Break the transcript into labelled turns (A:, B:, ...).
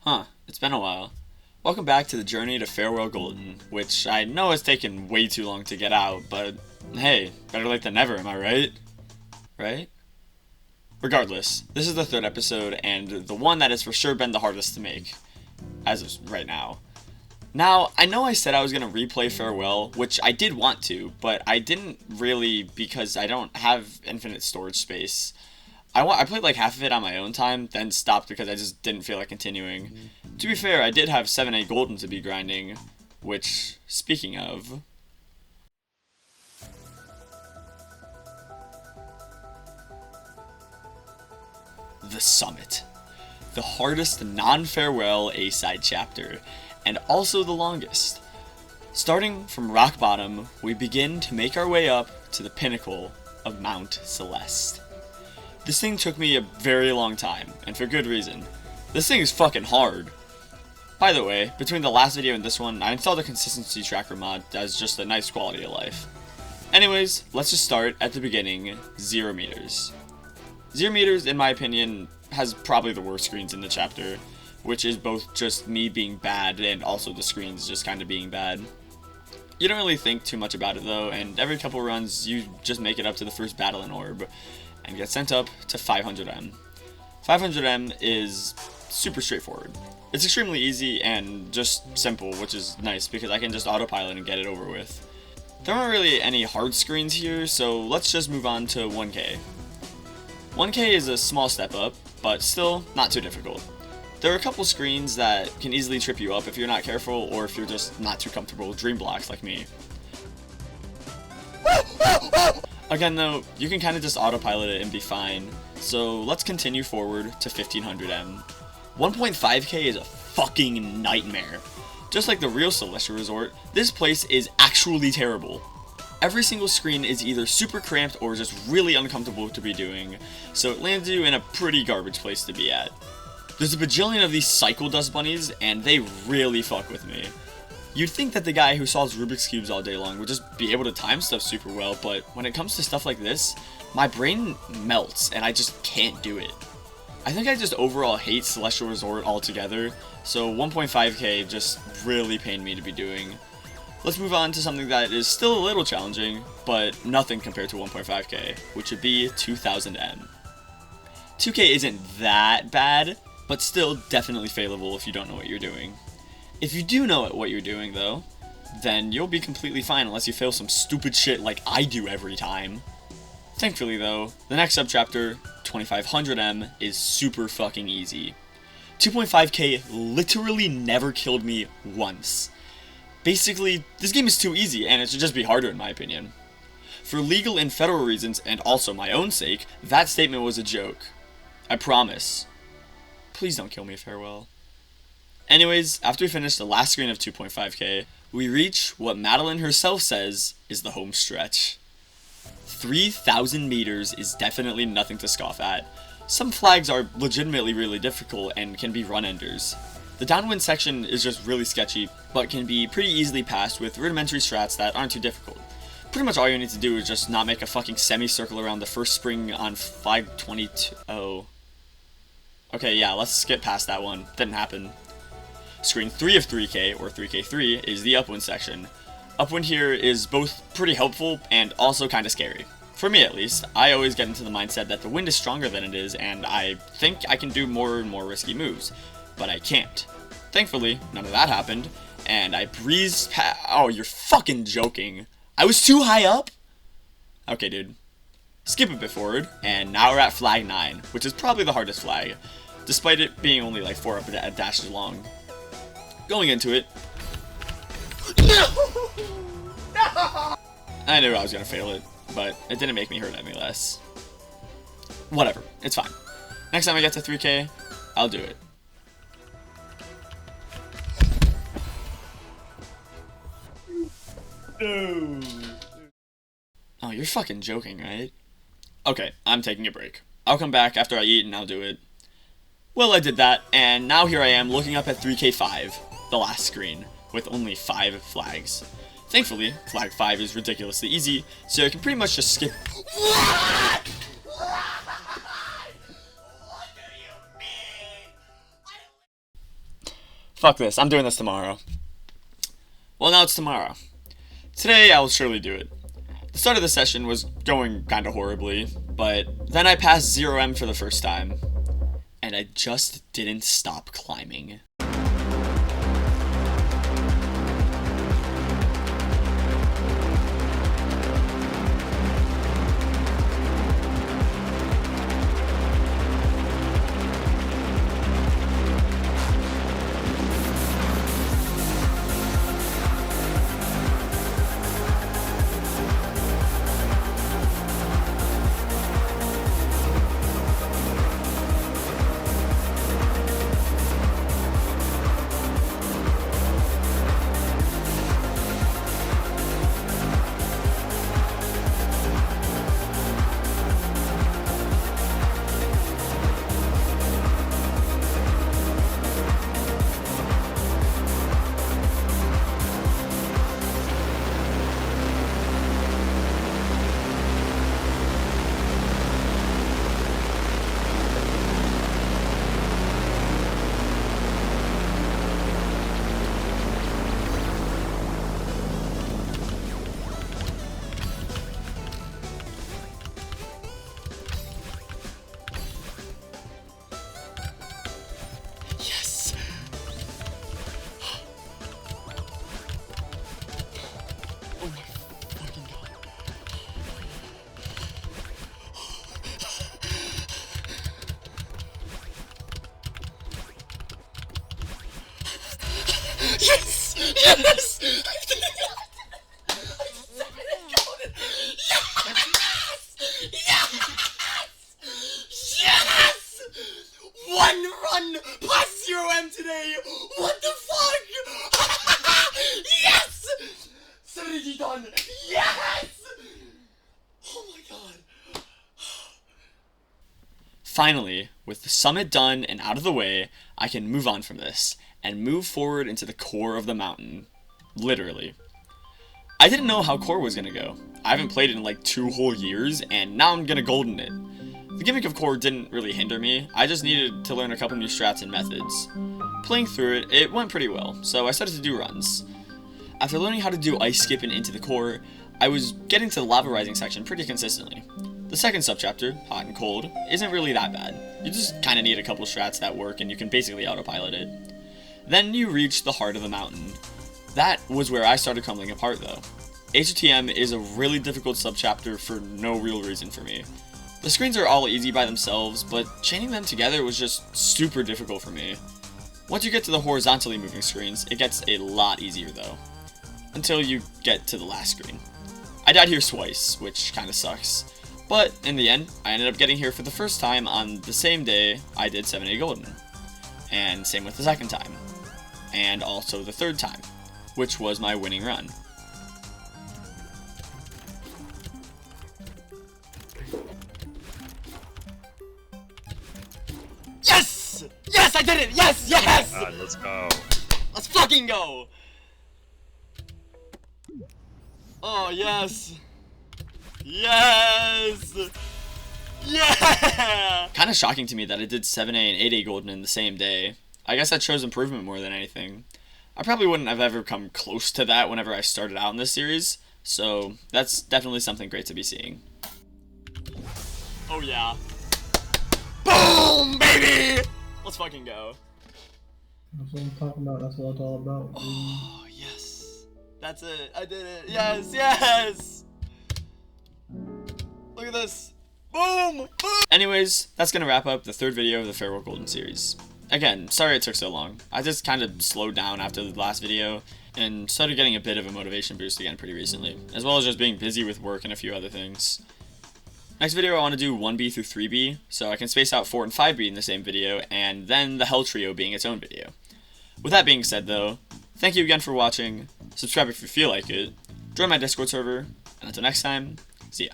A: Huh, it's been a while. Welcome back to the journey to Farewell Golden, which I know has taken way too long to get out, but hey, better late than never, am I right? Right? Regardless, this is the third episode, and the one that has for sure been the hardest to make, as of right now. Now, I know I said I was going to replay Farewell, which I did want to, but I didn't really because I don't have infinite storage space. I played like half of it on my own time, then stopped because I just didn't feel like continuing. To be fair, I did have 7A Golden to be grinding, which, speaking of... The Summit. The hardest non-farewell A-side chapter, and also the longest. Starting from rock bottom, we begin to make our way up to the pinnacle of Mount Celeste. This thing took me a very long time, and for good reason. This thing is fucking hard. By the way, between the last video and this one, I installed a consistency tracker mod as just a nice quality of life. Anyways, let's just start at the beginning, 0 meters. 0 meters, in my opinion, has probably the worst screens in the chapter, which is both just me being bad and also the screens just kind of being bad. You don't really think too much about it though, and every couple runs you just make it up to the first battle in Orb, and get sent up to 500M. 500M is super straightforward. It's extremely easy and just simple, which is nice because I can just autopilot and get it over with. There aren't really any hard screens here, so let's just move on to 1K. 1K is a small step up, but still not too difficult. There are a couple screens that can easily trip you up if you're not careful or if you're just not too comfortable with dream blocks like me. Again though, you can kind of just autopilot it and be fine, so let's continue forward to 1500M. 1.5K is a fucking nightmare. Just like the real Celestial Resort, this place is actually terrible. Every single screen is either super cramped or just really uncomfortable to be doing, so it lands you in a pretty garbage place to be at. There's a bajillion of these cycle dust bunnies, and they really fuck with me. You'd think that the guy who solves Rubik's Cubes all day long would just be able to time stuff super well, but when it comes to stuff like this, my brain melts and I just can't do it. I think I just overall hate Celestial Resort altogether, so 1.5K just really pained me to be doing. Let's move on to something that is still a little challenging, but nothing compared to 1.5K, which would be 2000M. 2K isn't that bad, but still definitely failable if you don't know what you're doing. If you do know what you're doing though, then you'll be completely fine unless you fail some stupid shit like I do every time. Thankfully though, the next subchapter, 2500M, is super fucking easy. 2.5K literally never killed me once. Basically, this game is too easy and it should just be harder in my opinion. For legal and federal reasons and also my own sake, that statement was a joke. I promise. Please don't kill me, Farewell. Anyways, after we finish the last screen of 2.5K, we reach what Madeline herself says is the home stretch. 3,000 meters is definitely nothing to scoff at. Some flags are legitimately really difficult and can be run-enders. The downwind section is just really sketchy, but can be pretty easily passed with rudimentary strats that aren't too difficult. Pretty much all you need to do is just not make a fucking semicircle around the first spring on flag 22. Oh. Okay, yeah, let's skip past that one. Didn't happen. Screen 3 of 3K, or 3K3, is the upwind section. Upwind here is both pretty helpful and also kinda scary. For me at least, I always get into the mindset that the wind is stronger than it is and I think I can do more and more risky moves. But I can't. Thankfully, none of that happened, and I breezed past— Oh, you're fucking joking. I was too high up? Okay, dude. Skip a bit forward, and now we're at flag 9, which is probably the hardest flag, despite it being only like 4 dashes long. Going into it, I knew I was gonna fail it, but it didn't make me hurt any less. Whatever, it's fine. Next time I get to 3K, I'll do it. No. Oh, you're fucking joking, right? Okay, I'm taking a break. I'll come back after I eat and I'll do it. Well, I did that, and now here I am looking up at 3K5, the last screen, with only 5 flags. Thankfully, flag 5 is ridiculously easy, so I can pretty much just skip— What? Fuck this, I'm doing this tomorrow. Well, now it's tomorrow. Today, I will surely do it. The start of the session was going kinda horribly, but then I passed 0M for the first time, and I just didn't stop climbing. Yes! Oh my fucking god. Yes! Yes! I did it! Yes! One run plus 0M today! What the fuck? Yes! 70 done! Yes! Oh my god. Finally, with the summit done and out of the way, I can move on from this and move forward into the core of the mountain. Literally. I didn't know how core was gonna go. I haven't played it in like 2 whole years, and now I'm gonna golden it. The gimmick of core didn't really hinder me, I just needed to learn a couple new strats and methods. Playing through it, it went pretty well, so I started to do runs. After learning how to do ice skipping into the core, I was getting to the lava rising section pretty consistently. The second subchapter, hot and cold, isn't really that bad. You just kinda need a couple strats that work and you can basically autopilot it. Then you reach the heart of the mountain. That was where I started crumbling apart though. HTM is a really difficult subchapter for no real reason for me. The screens are all easy by themselves, but chaining them together was just super difficult for me. Once you get to the horizontally moving screens, it gets a lot easier though. Until you get to the last screen. I died here twice, which kinda sucks. But in the end, I ended up getting here for the first time on the same day I did 7A Golden. And same with the second time. And also the third time, which was my winning run. Yes! Yes, I did it! Yes! Yes!
B: Let's go.
A: Let's fucking go! Oh, yes! Yes! Yeah! Kinda shocking to me that I did 7A and 8A Golden in the same day. I guess that shows improvement more than anything. I probably wouldn't have ever come close to that whenever I started out in this series, so that's definitely something great to be seeing. Oh yeah. Boom, baby! Let's fucking go.
C: That's what I'm talking about. That's what it's all about.
A: Oh, yes. That's it. I did it. Yes, yes! Look at this. Boom! Boom! Anyways, that's gonna wrap up the third video of the Farewell Golden series. Again, sorry it took so long. I just kind of slowed down after the last video and started getting a bit of a motivation boost again pretty recently, as well as just being busy with work and a few other things. Next video I want to do 1B through 3B, so I can space out 4 and 5B in the same video, and then the Hell Trio being its own video. With that being said though, thank you again for watching, subscribe if you feel like it, join my Discord server, and until next time, see ya.